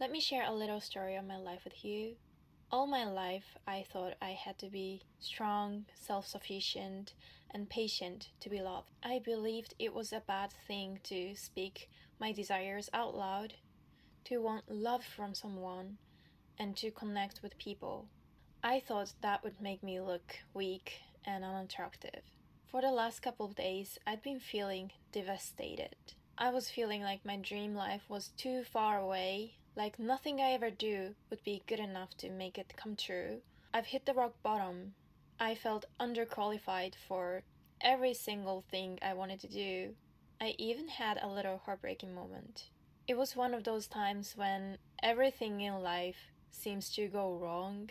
Let me share a little story of my life with you. All my life, I thought I had to be strong, self sufficient, and patient to be loved. I believed it was a bad thing to speak my desires out loud, to want love from someone, and to connect with people. I thought that would make me look weak and unattractive. For the last couple of days, I'd been feeling devastated. I was feeling like my dream life was too far away, like nothing I ever do would be good enough to make it come true. I've hit the rock bottom. I felt underqualified for every single thing I wanted to do. I even had a little heartbreaking moment. It was one of those times when everything in life seems to go wrong,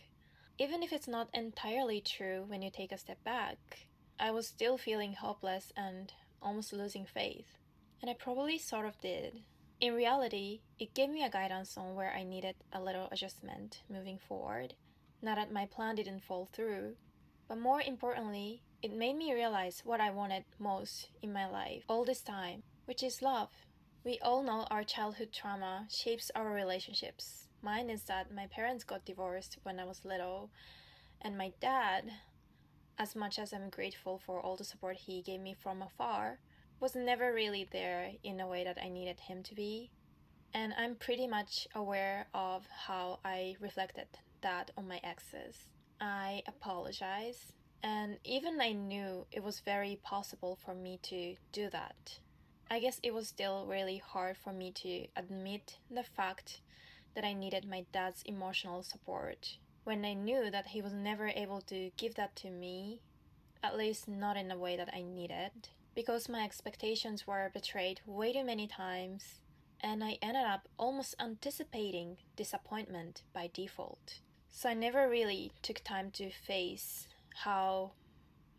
even if it's not entirely true when you take a step back. I was still feeling hopeless and almost losing faith. And I probably sort of did. In reality, it gave me a guidance on where I needed a little adjustment moving forward. Not that my plan didn't fall through, but more importantly, it made me realize what I wanted most in my life all this time, which is love. We all know our childhood trauma shapes our relationships. Mine is that my parents got divorced when I was little, and my dad, as much as I'm grateful for all the support he gave me from afar, was never really there in a way that I needed him to be. And I'm pretty much aware of how I reflected that on my exes. I apologize, and even I knew it was very possible for me to do that. I guess it was still really hard for me to admit the fact that I needed my dad's emotional support when I knew that he was never able to give that to me, at least not in a way that I needed, because my expectations were betrayed way too many times, and I ended up almost anticipating disappointment by default. So I never really took time to face how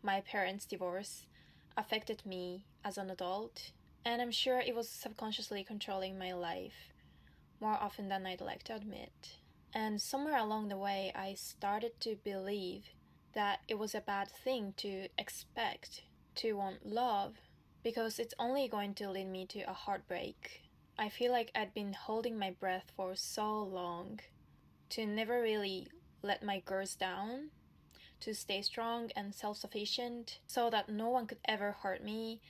my parents' divorce affected me as an adult, and I'm sure it was subconsciously controlling my life more often than I'd like to admit. And somewhere along the way, I started to believe that it was a bad thing to expect to want love because it's only going to lead me to a heartbreak. I feel like I'd been holding my breath for so long to never really let my guards down, to stay strong and self-sufficient so that no one could ever hurt me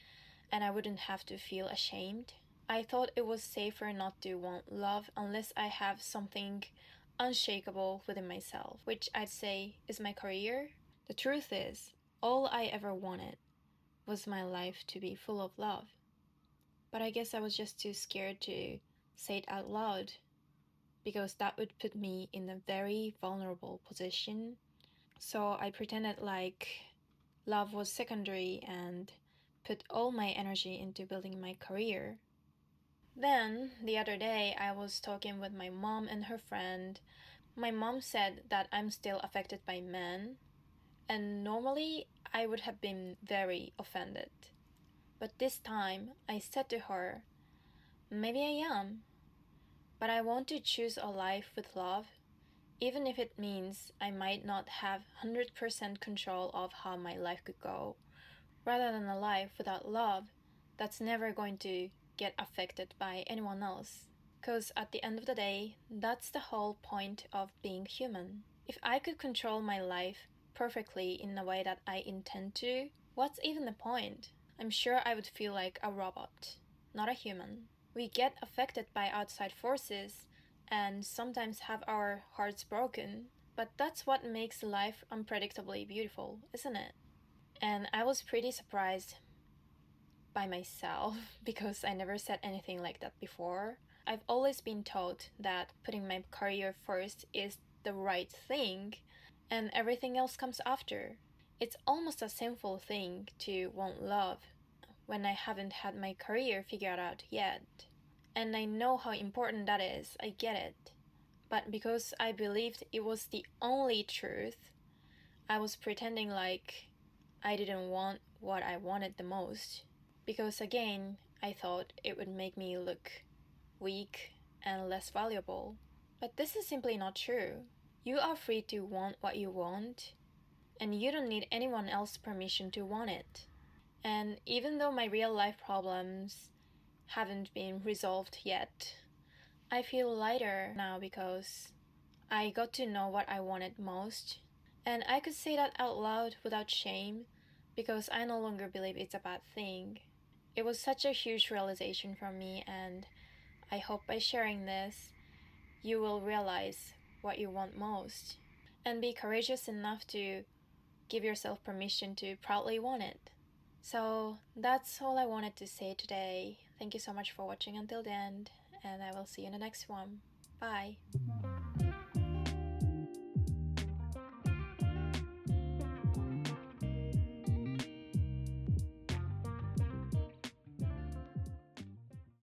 and I wouldn't have to feel ashamed. I thought it was safer not to want love unless I have something unshakable within myself, which I'd say is my career. The truth is, all I ever wanted was my life to be full of love. But I guess I was just too scared to say it out loud because that would put me in a very vulnerable position. So I pretended like love was secondary and put all my energy into building my career. Then, the other day, I was talking with my mom and her friend. My mom said that I'm still affected by men, and normally I would have been very offended. But this time, I said to her, maybe I am, but I want to choose a life with love, even if it means I might not have 100% control of how my life could go, rather than a life without love that's never going to get affected by anyone else. Because at the end of the day, that's the whole point of being human. If I could control my life perfectly in a way that I intend to, what's even the point? I'm sure I would feel like a robot, not a human. We get affected by outside forces and sometimes have our hearts broken, but that's what makes life unpredictably beautiful, isn't it? And I was pretty surprised by myself because I never said anything like that before. I've always been taught that putting my career first is the right thing and everything else comes after. It's almost a sinful thing to want love when I haven't had my career figured out yet. And I know how important that is, I get it. But because I believed it was the only truth, I was pretending like I didn't want what I wanted the most. Because again, I thought it would make me look weak and less valuable. But this is simply not true. You are free to want what you want, and you don't need anyone else's permission to want it. And even though my real life problems haven't been resolved yet, I feel lighter now because I got to know what I wanted most. And I could say that out loud without shame because I no longer believe it's a bad thing. It was such a huge realization for me, and I hope by sharing this, you will realize what you want most and be courageous enough to give yourself permission to proudly want it. So that's all I wanted to say today. Thank you so much for watching until the end, and I will see you in the next one. Bye.